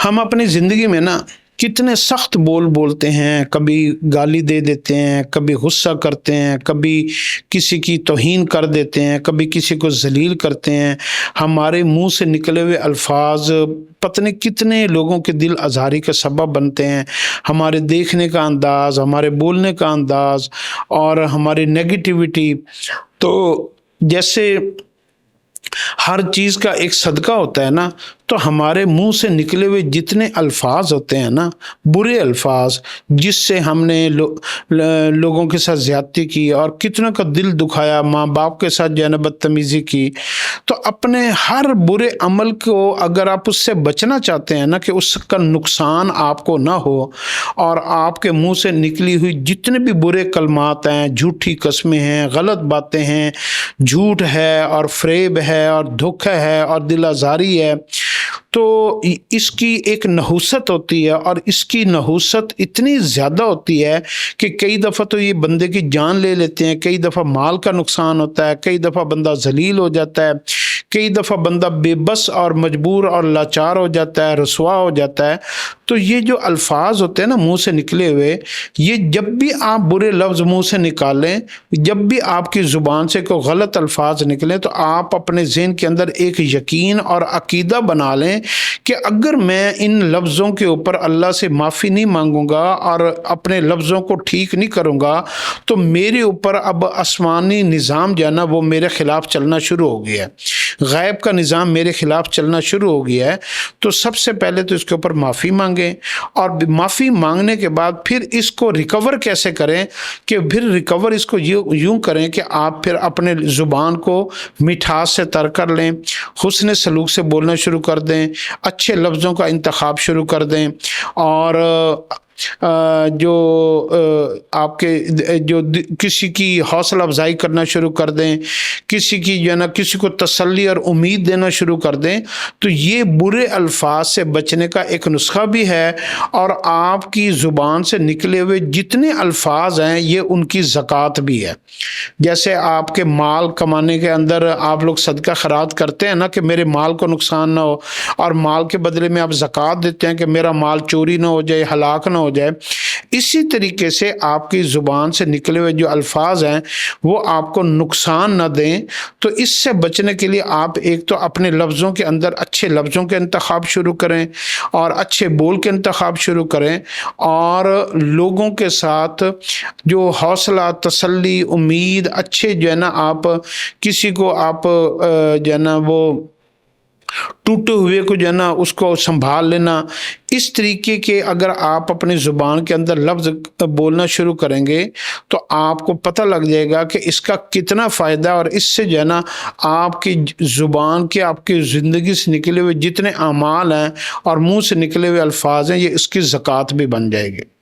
ہم اپنی زندگی میں نا کتنے سخت بول بولتے ہیں، کبھی گالی دے دیتے ہیں، کبھی غصہ کرتے ہیں، کبھی کسی کی توہین کر دیتے ہیں، کبھی کسی کو ذلیل کرتے ہیں۔ ہمارے منہ سے نکلے ہوئے الفاظ پتہ نہیں کتنے لوگوں کے دل آزاری کا سبب بنتے ہیں۔ ہمارے دیکھنے کا انداز، ہمارے بولنے کا انداز اور ہماری نیگیٹیوٹی، تو جیسے ہر چیز کا ایک صدقہ ہوتا ہے نا، تو ہمارے منہ سے نکلے ہوئے جتنے الفاظ ہوتے ہیں نا، برے الفاظ، جس سے ہم نے لوگوں کے ساتھ زیادتی کی اور کتنوں کا دل دکھایا، ماں باپ کے ساتھ جو ہے نا بدتمیزی کی، تو اپنے ہر برے عمل کو اگر آپ اس سے بچنا چاہتے ہیں نا کہ اس کا نقصان آپ کو نہ ہو، اور آپ کے منہ سے نکلی ہوئی جتنے بھی برے کلمات ہیں، جھوٹی قسمیں ہیں، غلط باتیں ہیں، جھوٹ ہے اور فریب ہے اور دھوکہ ہے اور دل آزاری ہے، تو اس کی ایک نحوست ہوتی ہے، اور اس کی نحوست اتنی زیادہ ہوتی ہے کہ کئی دفعہ تو یہ بندے کی جان لے لیتے ہیں، کئی دفعہ مال کا نقصان ہوتا ہے، کئی دفعہ بندہ ذلیل ہو جاتا ہے، کئی دفعہ بندہ بے بس اور مجبور اور لاچار ہو جاتا ہے، رسوا ہو جاتا ہے۔ تو یہ جو الفاظ ہوتے ہیں نا منہ سے نکلے ہوئے، یہ جب بھی آپ برے لفظ منہ سے نکالیں، جب بھی آپ کی زبان سے کوئی غلط الفاظ نکلیں، تو آپ اپنے ذہن کے اندر ایک یقین اور عقیدہ بنا لیں کہ اگر میں ان لفظوں کے اوپر اللہ سے معافی نہیں مانگوں گا اور اپنے لفظوں کو ٹھیک نہیں کروں گا، تو میرے اوپر اب آسمانی نظام جو ہے نا وہ میرے خلاف چلنا شروع ہو گیا ہے، غیب کا نظام میرے خلاف چلنا شروع ہو گیا ہے۔ تو سب سے پہلے تو اس کے اوپر معافی مانگیں، اور معافی مانگنے کے بعد پھر اس کو ریکور کیسے کریں، کہ پھر ریکور اس کو یوں کریں کہ آپ پھر اپنے زبان کو مٹھاس سے تر کر لیں، حسن سلوک سے بولنا شروع کر دیں، اچھے لفظوں کا انتخاب شروع کر دیں، اور جو آپ کے جو کسی کی حوصلہ افزائی کرنا شروع کر دیں، کسی کی جو ہے نا کسی کو تسلی اور امید دینا شروع کر دیں، تو یہ برے الفاظ سے بچنے کا ایک نسخہ بھی ہے، اور آپ کی زبان سے نکلے ہوئے جتنے الفاظ ہیں یہ ان کی زکوٰۃ بھی ہے۔ جیسے آپ کے مال کمانے کے اندر آپ لوگ صدقہ خیرات کرتے ہیں نا کہ میرے مال کو نقصان نہ ہو، اور مال کے بدلے میں آپ زکوٰۃ دیتے ہیں کہ میرا مال چوری نہ ہو جائے، ہلاک نہ ہو جائے، اسی طریقے سے آپ کی زبان سے نکلے ہوئے جو الفاظ ہیں وہ آپ کو نقصان نہ دیں۔ تو اس سے بچنے کے لیے آپ ایک تو اپنے لفظوں کے اندر اچھے لفظوں کے انتخاب شروع کریں، اور اچھے بول کے انتخاب شروع کریں، اور لوگوں کے ساتھ جو حوصلہ، تسلی، امید، اچھے جو ہے نا آپ کسی کو آپ جو ہے نا وہ ٹوٹے ہوئے کو جو ہے نا اس کو سنبھال لینا، اس طریقے کے اگر آپ اپنی زبان کے اندر لفظ بولنا شروع کریں گے تو آپ کو پتہ لگ جائے گا کہ اس کا کتنا فائدہ ہے، اور اس سے جو ہے نا آپ کی زبان کے، آپ کی زندگی سے نکلے ہوئے جتنے اعمال ہیں اور منہ سے نکلے ہوئے الفاظ ہیں، یہ اس کی زکوٰۃ بھی بن جائے گی۔